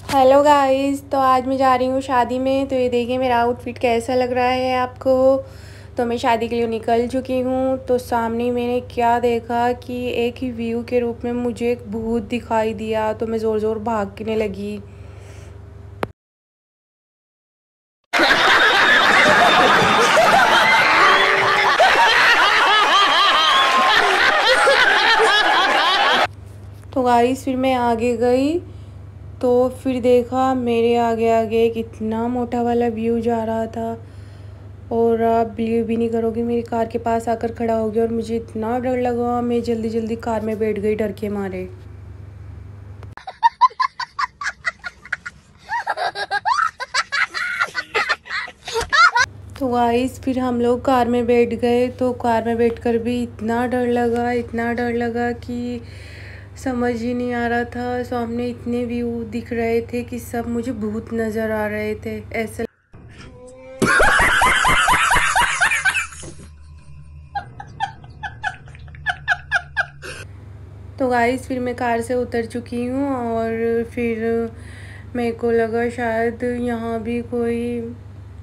Hello guys, तो आज मैं जा रही हूँ शादी में। तो ये देखिए मेरा आउटफिट कैसा लग रहा है आपको। तो मैं शादी के लिए निकल चुकी हूँ। तो सामने मैंने क्या देखा कि एक ही व्यू के रूप में मुझे एक भूत दिखाई दिया। तो मैं ज़ोर ज़ोर भागने लगी। तो गाइस फिर मैं आगे गई। तो फिर देखा मेरे आगे आगे एक इतना मोटा वाला व्यू जा रहा था। और आप बिलीव भी नहीं करोगे, मेरी कार के पास आकर खड़ा हो गया और मुझे इतना डर लगा। मैं जल्दी जल्दी कार में बैठ गई डर के मारे। तो गाइस फिर हम लोग कार में बैठ गए। तो कार में बैठकर भी इतना डर लगा कि समझ ही नहीं आ रहा था। सामने इतने व्यू दिख रहे थे कि सब मुझे भूत नज़र आ रहे थे ऐसा। तो गाइस फिर मैं कार से उतर चुकी हूँ और फिर मेरे को लगा शायद यहाँ भी कोई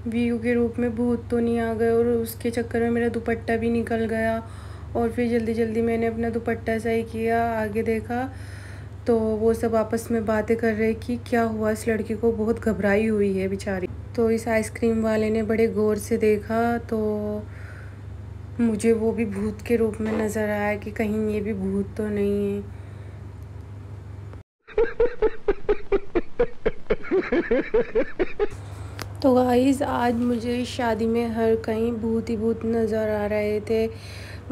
व्यू के रूप में भूत तो नहीं आ गए। और उसके चक्कर में मेरा दुपट्टा भी निकल गया। और फिर जल्दी जल्दी मैंने अपना दुपट्टा सही किया। आगे देखा तो वो सब आपस में बातें कर रहे कि क्या हुआ इस लड़की को, बहुत घबराई हुई है बेचारी। तो इस आइसक्रीम वाले ने बड़े गौर से देखा तो मुझे वो भी भूत के रूप में नज़र आया कि कहीं ये भी भूत तो नहीं है। तो गाइस आज मुझे शादी में हर कहीं भूत ही भूत नज़र आ रहे थे।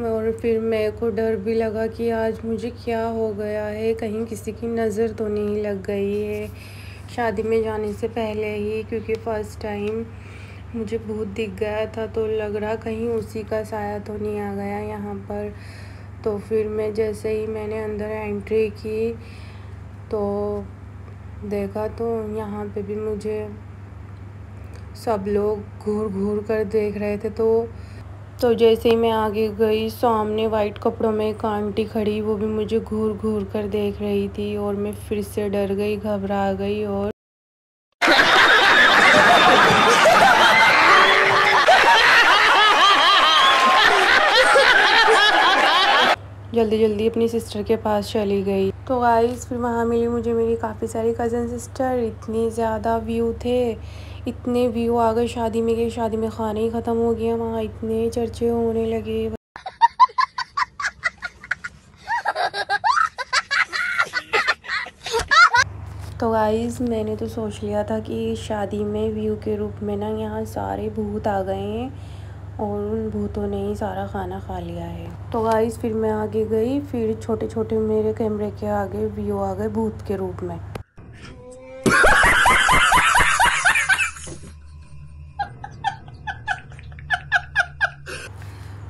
और फिर मेरे को डर भी लगा कि आज मुझे क्या हो गया है, कहीं किसी की नज़र तो नहीं लग गई है शादी में जाने से पहले ही। क्योंकि फ़र्स्ट टाइम मुझे भूत दिख गया था तो लग रहा कहीं उसी का साया तो नहीं आ गया यहाँ पर। तो फिर मैं जैसे ही मैंने अंदर एंट्री की तो देखा तो यहाँ पे भी मुझे सब लोग घूर घूर कर देख रहे थे। तो जैसे ही मैं आगे गई सामने वाइट कपड़ों में एक आंटी खड़ी, वो भी मुझे घूर घूर कर देख रही थी। और मैं फिर से डर गई, घबरा गई और जल्दी जल्दी अपनी सिस्टर के पास चली गई। तो गाइस फिर वहाँ मिली मुझे मेरी काफ़ी सारी कज़न सिस्टर। इतनी ज़्यादा व्यू थे, इतने व्यू आ गए शादी में कि शादी में खाना ही ख़त्म हो गया। वहाँ इतने चर्चे होने लगे। तो गाइस मैंने तो सोच लिया था कि शादी में व्यू के रूप में ना यहाँ सारे भूत आ गए हैं और उन भूतों ने ही सारा खाना खा लिया है। तो गाइस फिर मैं आगे गई, फिर छोटे छोटे मेरे कैमरे के आगे व्यू आ गए भूत के रूप में।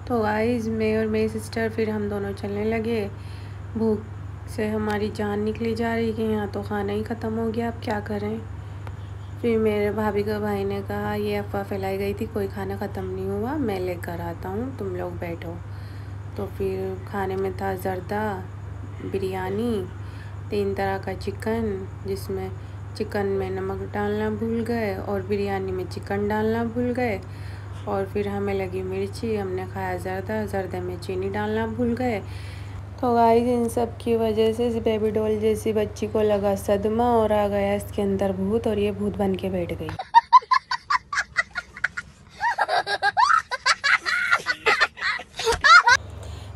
तो गाइस मैं और मेरी सिस्टर फिर हम दोनों चलने लगे। भूख से हमारी जान निकली जा रही कि यहाँ तो खाना ही ख़त्म हो गया, अब क्या करें। फिर मेरे भाभी का भाई ने कहा ये अफवाह फैलाई गई थी, कोई खाना ख़त्म नहीं हुआ, मैं लेकर आता हूँ, तुम लोग बैठो। तो फिर खाने में था ज़र्दा, बिरयानी, 3 तरह का चिकन, जिसमें चिकन में नमक डालना भूल गए और बिरयानी में चिकन डालना भूल गए। और फिर हमें लगी मिर्ची, हमने खाया ज़र्दा, ज़र्दे में चीनी डालना भूल गए। तो गाइस इन सब की वजह से इस बेबी डॉल जैसी बच्ची को लगा सदमा और आ गया इसके अंदर भूत और ये भूत बन के बैठ गई।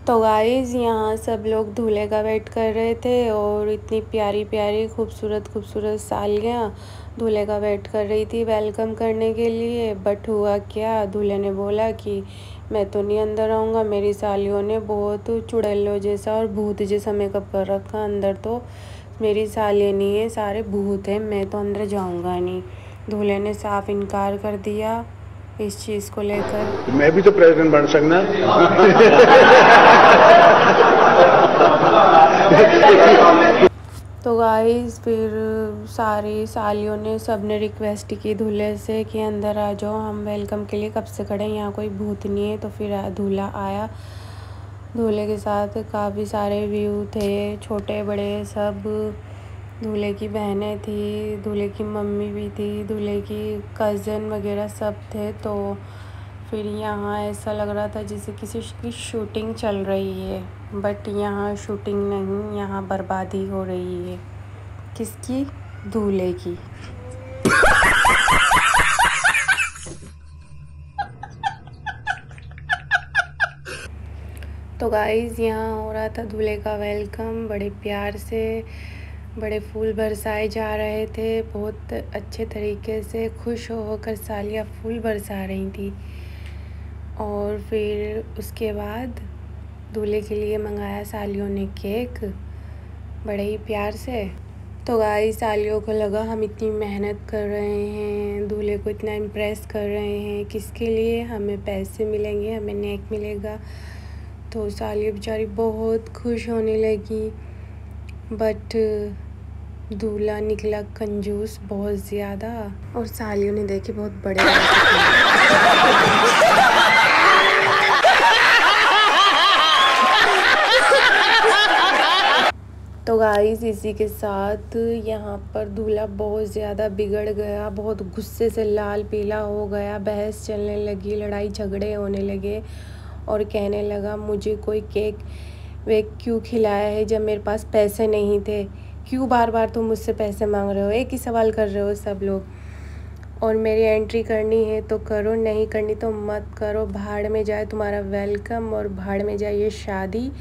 तो गाइस यहाँ सब लोग दूल्हे का वेट कर रहे थे और इतनी प्यारी प्यारी खूबसूरत खूबसूरत सालियाँ दूल्हे का वेट कर रही थी वेलकम करने के लिए। बट हुआ क्या, दूल्हे ने बोला कि मैं तो नहीं अंदर आऊँगा, मेरी सालियों ने बहुत चुड़ैलों जैसा और भूत जैसा मेकअप कर रखा, अंदर तो मेरी सालियाँ नहीं है, सारे भूत हैं, मैं तो अंदर जाऊँगा नहीं। दूल्हे ने साफ इनकार कर दिया इस चीज़ को लेकर। मैं भी तो प्रेसिडेंट बन सकना। तो गाइस फिर सारी सालियों ने सब ने रिक्वेस्ट की दूल्हे से कि अंदर आ जाओ, हम वेलकम के लिए कब से खड़े हैं, यहाँ कोई भूत नहीं है। तो फिर दूल्हा आया, दूल्हे के साथ काफ़ी सारे व्यू थे, छोटे बड़े सब। दूल्हे की बहनें थी, दूल्हे की मम्मी भी थी, दूल्हे की कज़न वगैरह सब थे। तो फिर यहाँ ऐसा लग रहा था जैसे किसी की शूटिंग चल रही है, बट यहाँ शूटिंग नहीं, यहाँ बर्बादी हो रही है। किसकी? दूल्हे की। तो गाइज़ यहाँ हो रहा था दूल्हे का वेलकम, बड़े प्यार से बड़े फूल बरसाए जा रहे थे। बहुत अच्छे तरीके से खुश होकर सालियाँ फूल बरसा रही थी। और फिर उसके बाद दूल्हे के लिए मंगाया सालियों ने केक बड़े ही प्यार से। तो गाइस सालियों को लगा हम इतनी मेहनत कर रहे हैं, दूल्हे को इतना इम्प्रेस कर रहे हैं, किसके लिए? हमें पैसे मिलेंगे, हमें नेक मिलेगा। तो सालियाँ बेचारी बहुत खुश होने लगी, बट दूल्हा निकला कंजूस बहुत ज़्यादा। और सालियों ने देखे बहुत बड़े तो गाइस इसी के साथ यहाँ पर दूल्हा बहुत ज़्यादा बिगड़ गया, बहुत गुस्से से लाल पीला हो गया, बहस चलने लगी, लड़ाई झगड़े होने लगे और कहने लगा मुझे कोई केक वेक क्यों खिलाया है जब मेरे पास पैसे नहीं थे? क्यों बार बार तुम मुझसे पैसे मांग रहे हो? एक ही सवाल कर रहे हो सब लोग। और मेरी एंट्री करनी है तो करो, नहीं करनी तो मत करो। भाड़ में जाए तुम्हारा वेलकम और भाड़ में जाए ये शादी,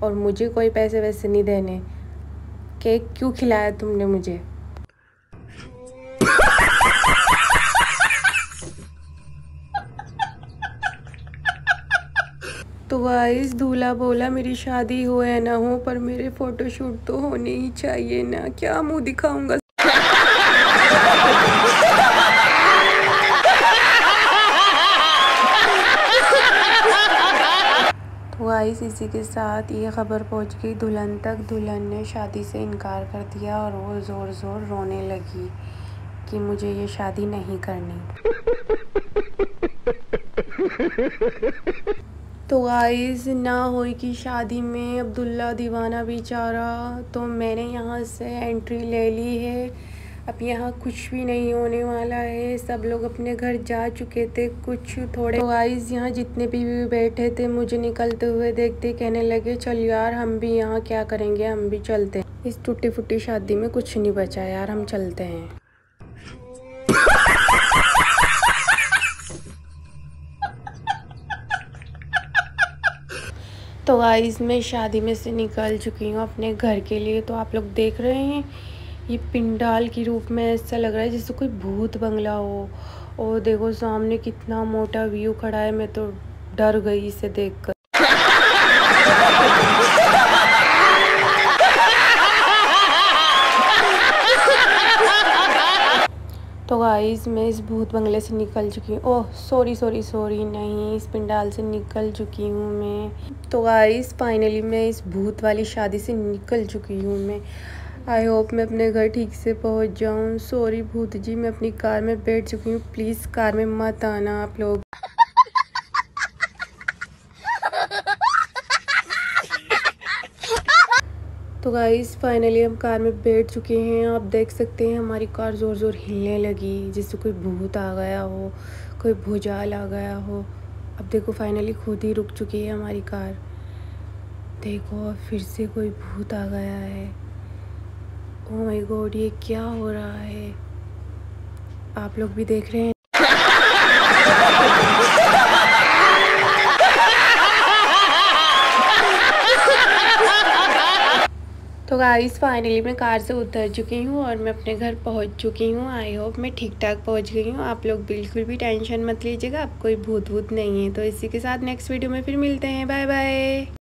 और मुझे कोई पैसे वैसे नहीं देने। केक क्यों खिलाया तुमने मुझे? तो गाइस दूल्हा बोला मेरी शादी हो या ना हो पर मेरे फोटोशूट तो होने ही चाहिए ना, क्या मुंह दिखाऊंगा। तो गाइस इसी के साथ ये खबर पहुंच गई दुल्हन तक। दुल्हन ने शादी से इनकार कर दिया और वो ज़ोर ज़ोर रोने लगी कि मुझे ये शादी नहीं करनी। तो गाइस ना हुई कि शादी में अब्दुल्ला दीवाना बेचारा, तो मैंने यहाँ से एंट्री ले ली है। अब यहाँ कुछ भी नहीं होने वाला है, सब लोग अपने घर जा चुके थे कुछ थोड़े। तो गाइस यहाँ जितने भी बैठे थे मुझे निकलते हुए देखते कहने लगे चल यार हम भी यहाँ क्या करेंगे, हम भी चलते हैं। इस टूटी फूटी शादी में कुछ नहीं बचा यार, हम चलते हैं। तो गाइस मैं शादी में से निकल चुकी हूँ अपने घर के लिए। तो आप लोग देख रहे हैं ये पिंडाल के रूप में ऐसा लग रहा है जैसे कोई भूत बंगला हो। और देखो सामने कितना मोटा व्यू खड़ा है, मैं तो डर गई इसे देखकर। तो गाइस मैं इस भूत बंगले से निकल चुकी हूँ। ओह सॉरी नहीं, इस पिंडाल से निकल चुकी हूँ मैं। तो गाइस फाइनली मैं इस भूत वाली शादी से निकल चुकी हूँ मैं। आई होप मैं अपने घर ठीक से पहुँच जाऊँ। सॉरी भूत जी, मैं अपनी कार में बैठ चुकी हूँ, प्लीज़ कार में मत आना आप लोग। तो गाइस फाइनली हम कार में बैठ चुके हैं। आप देख सकते हैं हमारी कार ज़ोर ज़ोर हिलने लगी जैसे कोई भूत आ गया हो, कोई भुजाल आ गया हो। अब देखो फाइनली खुद ही रुक चुकी है हमारी कार। देखो फिर से कोई भूत आ गया है। ओह माय गॉड, ये क्या हो रहा है? आप लोग भी देख रहे हैं? तो गाइस फाइनली मैं कार से उतर चुकी हूँ और मैं अपने घर पहुँच चुकी हूँ। आई होप मैं ठीक ठाक पहुँच गई हूँ। आप लोग बिल्कुल भी टेंशन मत लीजिएगा, आप कोई भूत वूत नहीं है। तो इसी के साथ नेक्स्ट वीडियो में फिर मिलते हैं। Bye bye.